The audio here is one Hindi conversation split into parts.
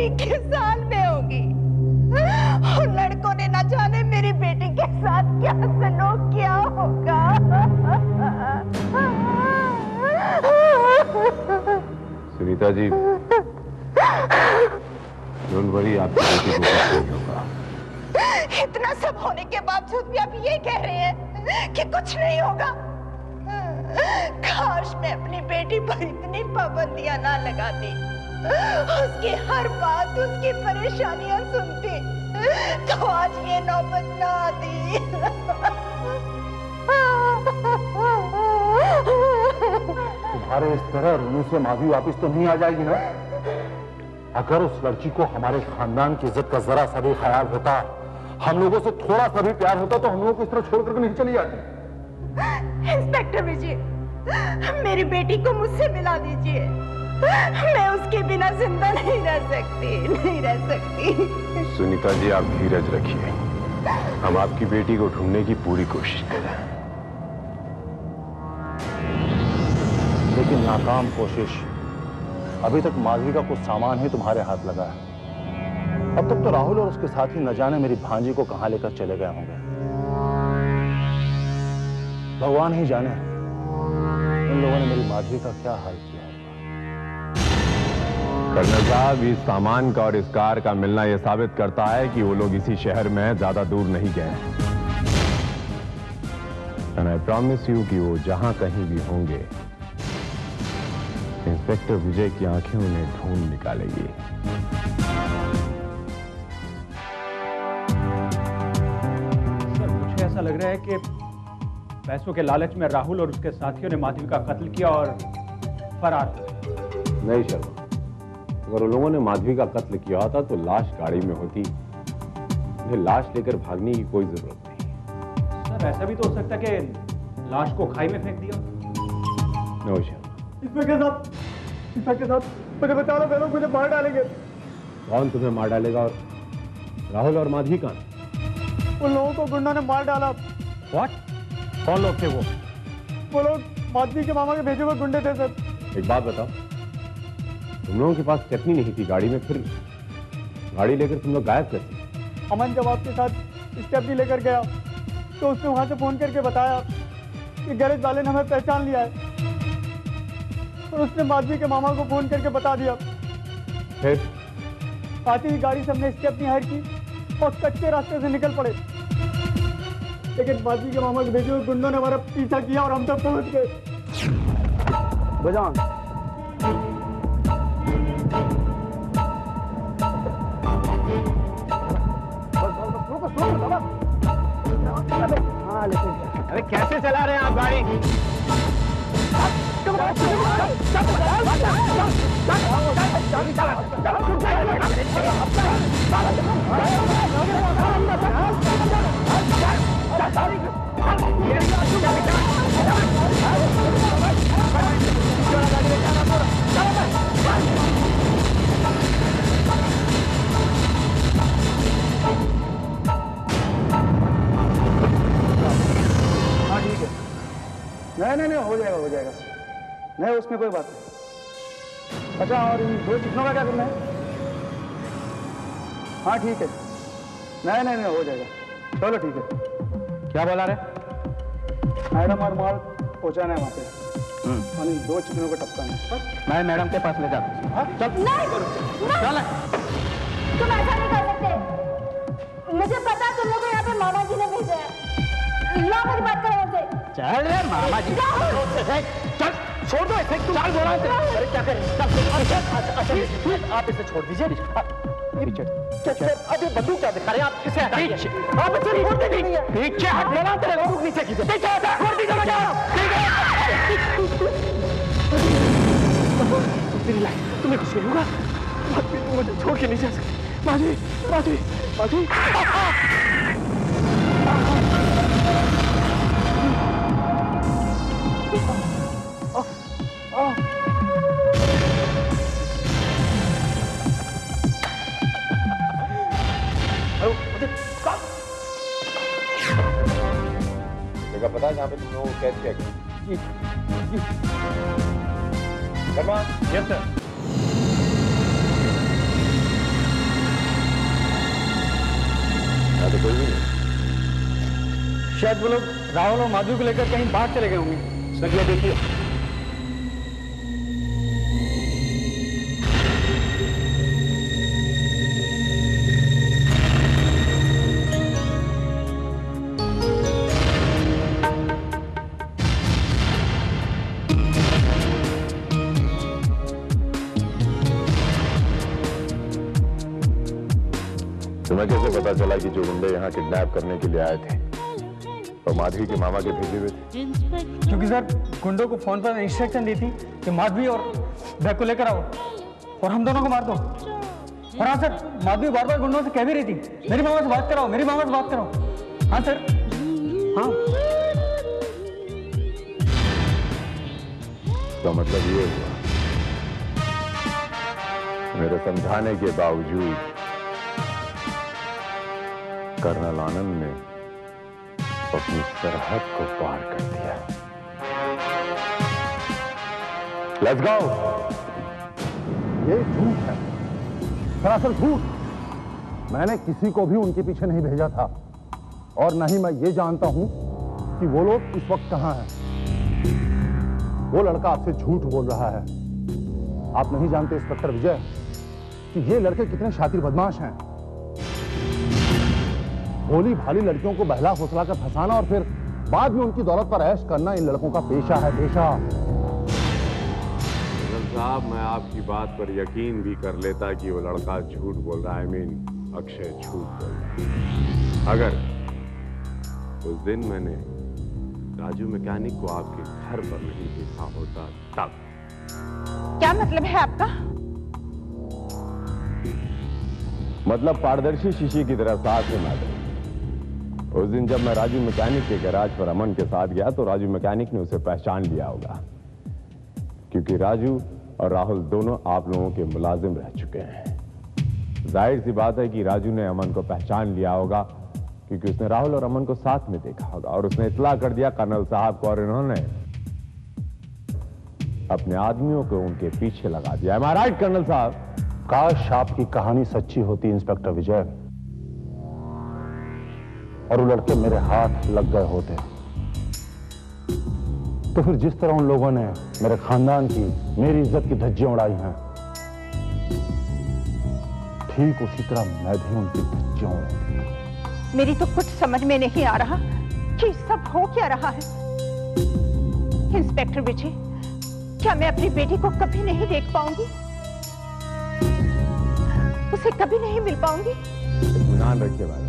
21 साल में होगी। और लड़कों ने न जाने मेरी बेटी के साथ क्या सलूक किया होगा। सुनीता जी, डोंट वरी, आपकी बेटी को कुछ नहीं होगा। इतना सब होने के बावजूद भी आप ये कह रहे हैं कि कुछ नहीं होगा। काश मैं अपनी बेटी पर इतनी पाबंदियां ना लगाती, उसकी हर बात, उसकी परेशानियां सुनती, तो आज ये नौबत ना आती। तुम्हारे इस तरह रोने से माधवी वापिस तो नहीं आ जाएगी ना? अगर उस लड़की को हमारे खानदान की इज्जत का जरा सा भी ख्याल होता, हम लोगों से थोड़ा सा भी प्यार होता, तो हम लोगों को इस तरह छोड़ करके नहीं चली जाती। इंस्पेक्टर विजय, मेरी बेटी को मुझसे मिला दीजिए। मैं उसके बिना जिंदा नहीं रह सकती। सुनीता जी, आप धीरज रखिए, हम आपकी बेटी को ढूंढने की पूरी कोशिश कर रहे हैं। लेकिन नाकाम कोशिश। अभी तक माधवी का कुछ सामान ही तुम्हारे हाथ लगा है। अब तक तो राहुल और उसके साथी न जाने मेरी भांजी को कहां लेकर चले गए होंगे। भगवान ही जाने इन लोगों ने मेरी माधवी का क्या हाल किया होगा। कर्नल साहब, इस सामान का और इस कार का मिलना यह साबित करता है कि वो लोग इसी शहर में ज्यादा दूर नहीं गए। एंड आई प्रॉमिस यू कि वो जहां कहीं भी होंगे, इंस्पेक्टर विजय की आंखें उन्हें ढूंढ निकालेगी। सर, मुझे ऐसा लग रहा है कि पैसों के लालच में राहुल और उसके साथियों ने माधवी का कत्ल किया और फरार हुए। नहीं शर्मा, अगर उन लोगों ने माधवी का कत्ल किया होता तो लाश गाड़ी में होती। उन्हें लाश लेकर भागने की कोई जरूरत नहीं। सर, ऐसा भी तो हो सकता है कि लाश को खाई में फेंक दिया। नो शर्मा। इंस्पेक्टर साहब, मुझे बचा लो, लोग मुझे मार डालेंगे। कौन तुम्हें मार डालेगा? और राहुल और माधवी कहां? उन लोगों को गुंडा ने मार डाला। What? कौन लोग थे वो? वो लोग माधवी के मामा के भेजे हुए गुंडे थे सर। एक बात बताओ, तुम लोगों के पास चटनी नहीं थी गाड़ी में, फिर गाड़ी लेकर तुम लोग गायब कैसे? अमन जब आपके साथ स्टेपनी लेकर गया तो उसने वहां से फोन करके बताया कि गैरेज वाले ने हमें पहचान लिया है, और उसने माधवी के मामा को फोन करके बता दिया। फिर आती ही गाड़ी से हमने स्टेपनी हायर की और कच्चे रास्ते से निकल पड़े, लेकिन माधवी के मामा के भेजे हुए गुंडों ने हमारा पीछा किया और हम तक पहुंच गए। बजान अरे कैसे चला रहे हैं आप गाड़ी? नहीं, हो जाएगा। नहीं, उसमें कोई बात नहीं। अच्छा, और इन 2 चिकनों का क्या करना है? हाँ ठीक है। नहीं, हो जाएगा। चलो ठीक है। क्या बोला रे? मैडम और माल पहुंचाना है वहाँ पे, और इन 2 चिकनों को टपकाना है। मैं मैडम के पास ले जाता हूँ। चल चल। तुम ऐसा नहीं कर सकते। मुझे पता तुम लोग को यहाँ पे मामा जी ने भेजा है। ला मेरी बात करो उनसे। चल रे मामा जी, चल छोड़ दो इसे। चल बोला अरे क्या करें? अच्छा, आप इसे छोड़ दीजिए। अभी बंदूक क्या दिखा रहे हैं आप? इसे हटाइए। आप इसे छोड़ते नहीं है। पीछे हट लेना, तेरे लोग नीचे कीजिए। पीछे हटा, छोड़ दीजिए मुझे। ठीक है, तुम्हें कुछ नहीं होगा। तुम मुझे छोड़ के नहीं जा सकते। माधवी। जगह पता है जहाँ पे तुम लोगों को कैद किया गया? शर्मा। Yes sir. यहाँ तो कोई भी नहीं। शायद वो लोग राहुल और माधवी को लेकर कहीं बाहर चले गए होंगे। सर देखिए, तुम्हें कैसे पता चला कि जो गुंडे यहाँ किडनैप करने के लिए आए थे और माधवी के मामा के भेजे हुए थे? क्योंकि सर गुंडों को फोन पर इंस्ट्रक्शन दी थी कि माधवी और बैग को लेकर आओ और हम दोनों को मार दो। और हाँ सर, माधवी बार बार गुंडों से कह भी रही थी मेरी मामा से बात कराओ, मेरी मामा से बात कराओ। हाँ सर, हाँ। तो मतलब ये हुआ, मेरे समझाने के बावजूद कर्नल आनंद ने अपनी सरहद को पार कर दिया। Let's go. ये झूठ है, सरासर झूठ। मैंने किसी को भी उनके पीछे नहीं भेजा था और न ही मैं ये जानता हूं कि वो लोग इस वक्त कहां हैं। वो लड़का आपसे झूठ बोल रहा है। आप नहीं जानते इंस्पेक्टर विजय कि ये लड़के कितने शातिर बदमाश हैं। भोली भाली लड़कियों को बहला फुसला कर फंसाना और फिर बाद में उनकी दौलत पर ऐश करना इन लड़कों का पेशा है, पेशा। साहब, मैं आपकी बात पर यकीन भी कर लेता कि वो लड़का झूठ बोल रहा है। अक्षय झूठ बोल रहा है। अगर उस दिन मैंने राजू मैकेनिक को आपके घर पर नहीं देखा होता तब। क्या मतलब है आपका? मतलब पारदर्शी शीशे की तरह साफ है मैडम। उस दिन जब मैं राजू मैकेनिक के गैराज पर अमन के साथ गया तो राजू मैकेनिक ने उसे पहचान लिया होगा, क्योंकि राजू और राहुल दोनों आप लोगों के मुलाजिम रह चुके हैं। जाहिर सी बात है कि राजू ने अमन को पहचान लिया होगा, क्योंकि उसने राहुल और अमन को साथ में देखा होगा और उसने इत्तला कर दिया कर्नल साहब को और इन्होंने अपने आदमियों को उनके पीछे लगा दिया। एम आई राइट कर्नल साहब? काश आपकी कहानी सच्ची होती इंस्पेक्टर विजय, और वो लड़के मेरे हाथ लग गए होते, तो फिर जिस तरह उन लोगों ने मेरे खानदान की, मेरी इज्जत की धज्जियां उड़ाई हैं, ठीक उसी तरह मैं भी उनकी धज्जियां उड़ाऊंगा। मेरी तो कुछ समझ में नहीं आ रहा कि सब हो क्या रहा है। इंस्पेक्टर विजय, क्या मैं अपनी बेटी को कभी नहीं देख पाऊंगी? उसे कभी नहीं मिल पाऊंगी? इत्मीनान रखिए मैडम,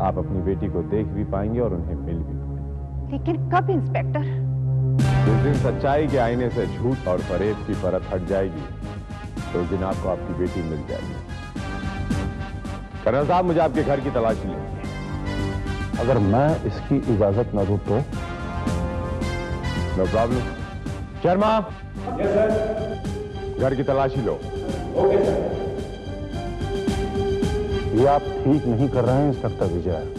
आप अपनी बेटी को देख भी पाएंगे और उन्हें मिल भी पाएंगे। लेकिन कब इंस्पेक्टर? जिस दिन सच्चाई के आईने से झूठ और फरेब की परत हट जाएगी तो उस दिन आपको आपकी बेटी मिल जाएगी। कर्नल साहब, मुझे आपके घर की तलाशी लेनी है। अगर मैं इसकी इजाजत न दूं तो? No problem. शर्मा, घर की तलाशी लो। Okay sir. ये आप ठीक नहीं कर रहे हैं इंस्पेक्टर विजय।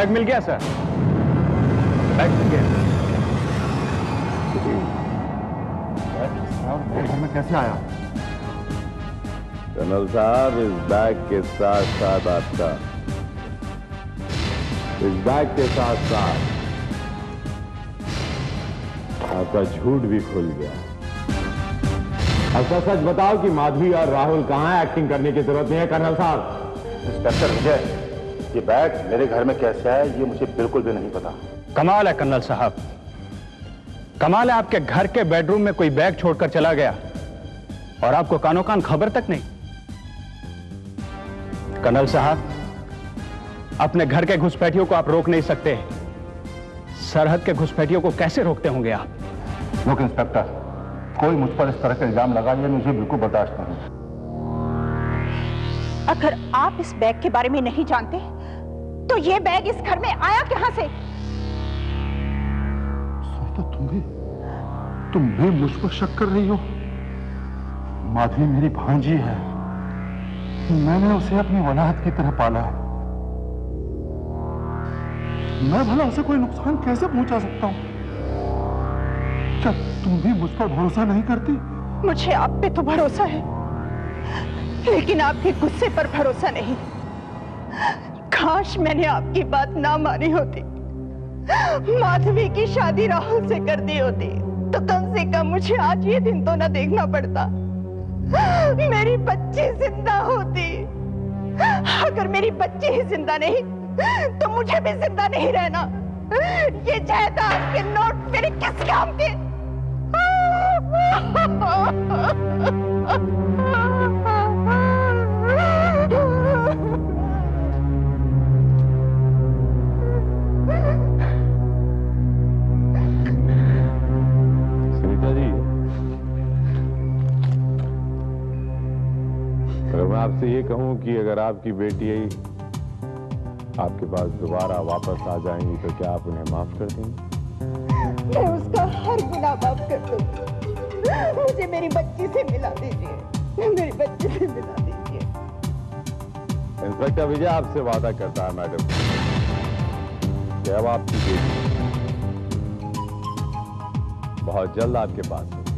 बैग मिल गया सर, बैग मिल गया। मेरे घर में कैसे आया? कर्नल साहब, इस बैग के साथ साथ आपका, इस बैग के साथ साथ आपका झूठ भी खुल गया। अच्छा सच बताओ कि माधवी और राहुल कहां है? एक्टिंग करने की जरूरत नहीं है कर्नल साहब। इंस्पेक्टर विजय, ये बैग मेरे घर में कैसे आया ये मुझे बिल्कुल भी नहीं पता। कमाल है कर्नल साहब, कमाल है, आपके घर के बेडरूम में कोई बैग छोड़कर चला गया और आपको कानो कान खबर तक नहीं। कर्नल साहब, अपने घर के घुसपैठियों को आप रोक नहीं सकते, सरहद के घुसपैठियों को कैसे रोकते होंगे आप? लोक इंस्पेक्टर, कोई मुझ पर इस तरह का इल्जाम लगा ये मुझे बिल्कुल बर्दाश्त नहीं। अगर आप इस बैग के बारे में नहीं जानते तो ये बैग इस घर में आया कहां से? तो तुम भी मुझ पर शक कर रही हो? माधवी मेरी भांजी है, मैंने उसे अपनी औलाद की तरह पाला है। मैं भला उसे कोई नुकसान कैसे पहुंचा सकता हूं? क्या तुम भी मुझ पर भरोसा नहीं करती? मुझे आप पे तो भरोसा है, लेकिन आपके गुस्से पर भरोसा नहीं। काश मैंने आपकी बात ना मानी होती, माधवी की शादी राहुल से कर दी होती, तो कम से कम मुझे आज ये दिन तो ना देखना पड़ता। मेरी बच्ची जिंदा होती। अगर मेरी बच्ची ही जिंदा नहीं तो मुझे भी जिंदा नहीं रहना। ये जायदाद के नोट मेरे किस काम के? सुनीता जी, अगर मैं आपसे ये कहूं कि अगर आपकी बेटी आपके पास दोबारा वापस आ जाएंगी तो क्या आप उन्हें माफ कर देंगे? मैं उसका हर गुनाह माफ कर दूंगी। मुझे मेरी बच्ची से मिला दीजिए, मेरी बच्ची से मिला दीजिए। इंस्पेक्टर विजय आपसे वादा करता है मैडम कि अब आपकी बेटी बहुत जल्द आपके पास होगी।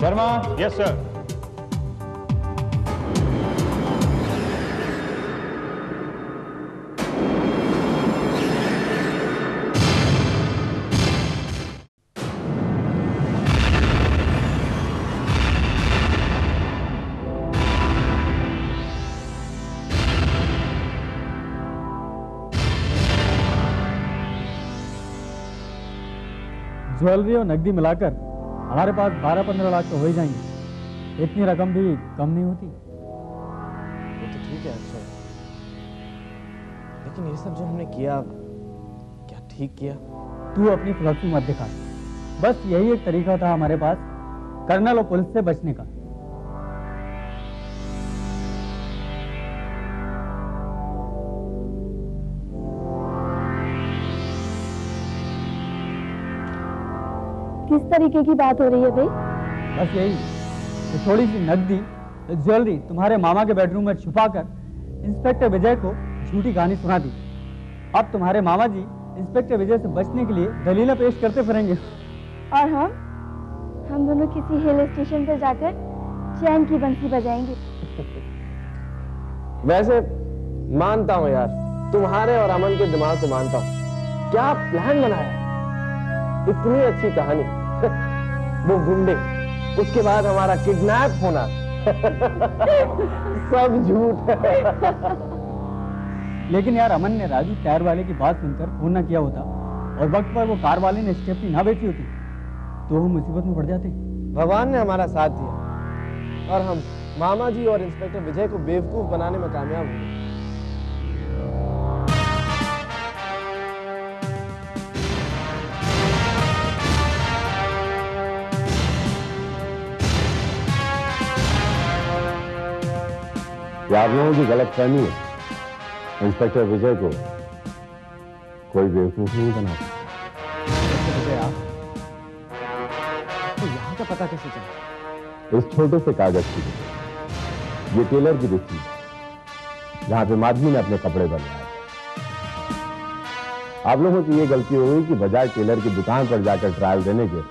वर्मा। Yes sir. ज्वेलरी और नकदी मिलाकर हमारे पास 12-15 लाख तो हो ही जाएंगे। इतनी रकम भी कम नहीं होती। वो तो ठीक है अक्षय, लेकिन ये सब जो हमने किया, क्या ठीक किया? तू अपनी फिलॉसफी मत दिखा। बस यही एक तरीका था हमारे पास कर्नल और पुलिस से बचने का। किस तरीके की बात हो रही है भाई? बस यही कि थोड़ी सी नकदी ज्वेलरी तुम्हारे मामा के बेडरूम में छुपाकर इंस्पेक्टर विजय को झूठी कहानी सुना दी। अब तुम्हारे मामा जी इंस्पेक्टर विजय से बचने के लिए दलीलें पेश करते फिरेंगे। और हम दोनों किसी हिल स्टेशन पर जाकर चैन की बंसी बजाएंगे। वैसे मानता हूँ यार, तुम्हारे और अमन के दिमाग को मानता हूँ। क्या प्लान बनाया, इतनी अच्छी कहानी। वो गुंडे, उसके बाद हमारा किडनैप होना, सब झूठ है। लेकिन यार अमन ने राजू टायर वाले की बात सुनकर फोन ना किया होता और वक्त पर वो कार वाले ने स्टेपनी ना बेची होती तो हम मुसीबत में पड़ जाते। भगवान ने हमारा साथ दिया और हम मामा जी और इंस्पेक्टर विजय को बेवकूफ बनाने में कामयाब हुए। आप लोगों की गलतफहमी है, इंस्पेक्टर विजय को कोई बेवकूफ नहीं बना। तो यहाँ का पता कैसे चला? इस छोटे से कागज की, ये टेलर की रसीद, जहां पे माधवी ने अपने कपड़े बनवाए। आप लोगों की ये गलती हो गई कि बजाय टेलर की दुकान पर जाकर ट्रायल देने के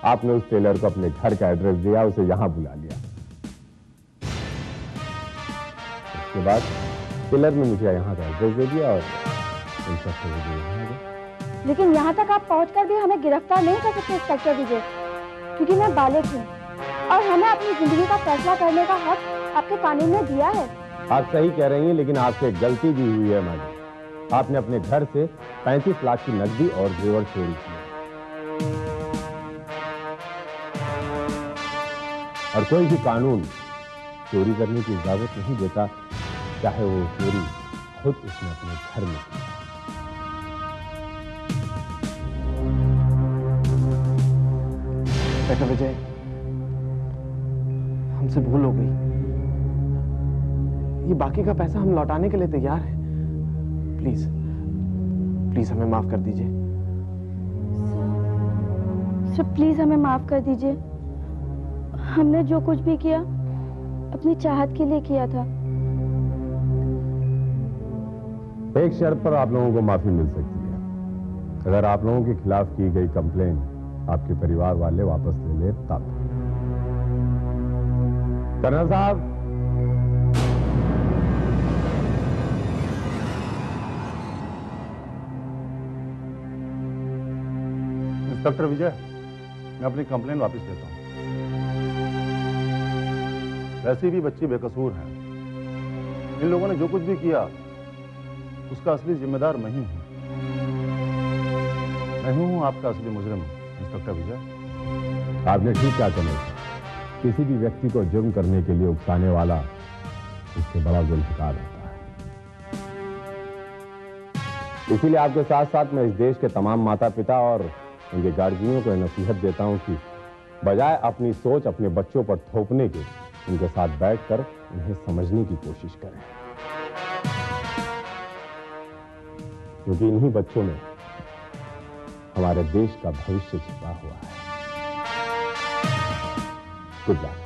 आपने उस टेलर को अपने घर का एड्रेस दिया, उसे यहां बुला लिया। उसके बाद टेलर ने मुझे यहाँ का एड्रेस दे दिया और इंस्पेक्टर विजय यहाँ आ गए। लेकिन यहाँ तक आप पहुंचकर भी हमें गिरफ्तार नहीं कर सकते इंस्पेक्टर विजय, क्योंकि मैं बालिग हूँ और हमें अपनी जिंदगी का फैसला करने का हक आपके कानून ने दिया है। आप सही कह रही हैं, लेकिन आपसे एक गलती भी हुई है मैडम। आपने अपने घर से 35 लाख की नकदी और जेवर चोरी किए और कोई भी कानून चोरी करने की इजाजत नहीं देता, चाहे वो चोरी खुद उसने अपने घर में की। इंस्पेक्टर विजय, हमसे भूल हो गई। ये बाकी का पैसा हम लौटाने के लिए तैयार हैं। प्लीज प्लीज हमें माफ कर दीजिए। सर प्लीज हमें माफ कर दीजिए। हमने जो कुछ भी किया अपनी चाहत के लिए किया था। एक शर्त पर आप लोगों को माफी मिल सकती है, अगर आप लोगों के खिलाफ की गई कंप्लेन आपके परिवार वाले वापस ले ले तब। कर्नल साहब, इंस्पेक्टर विजय, मैं अपनी कंप्लेन वापस लेता हूं। वैसे भी बच्ची बेकसूर है। इन लोगों ने जो कुछ भी किया उसका असली जिम्मेदार मैं ही हूं। मैं हूं आपका असली मुजरिम, इंस्पेक्टर विजय। आपने ठीक क्या समझा। किसी भी व्यक्ति को जुर्म करने के लिए उकसाने वाला उससे बड़ा गुनहगार होता है। इसीलिए आपके साथ साथ मैं इस देश के तमाम माता पिता और उनके गार्जियनों को नसीहत देता हूं कि बजाय अपनी सोच अपने बच्चों पर थोपने के, उनके साथ बैठकर उन्हें समझने की कोशिश करें, क्योंकि इन्हीं बच्चों में हमारे देश का भविष्य छिपा हुआ है। Good luck.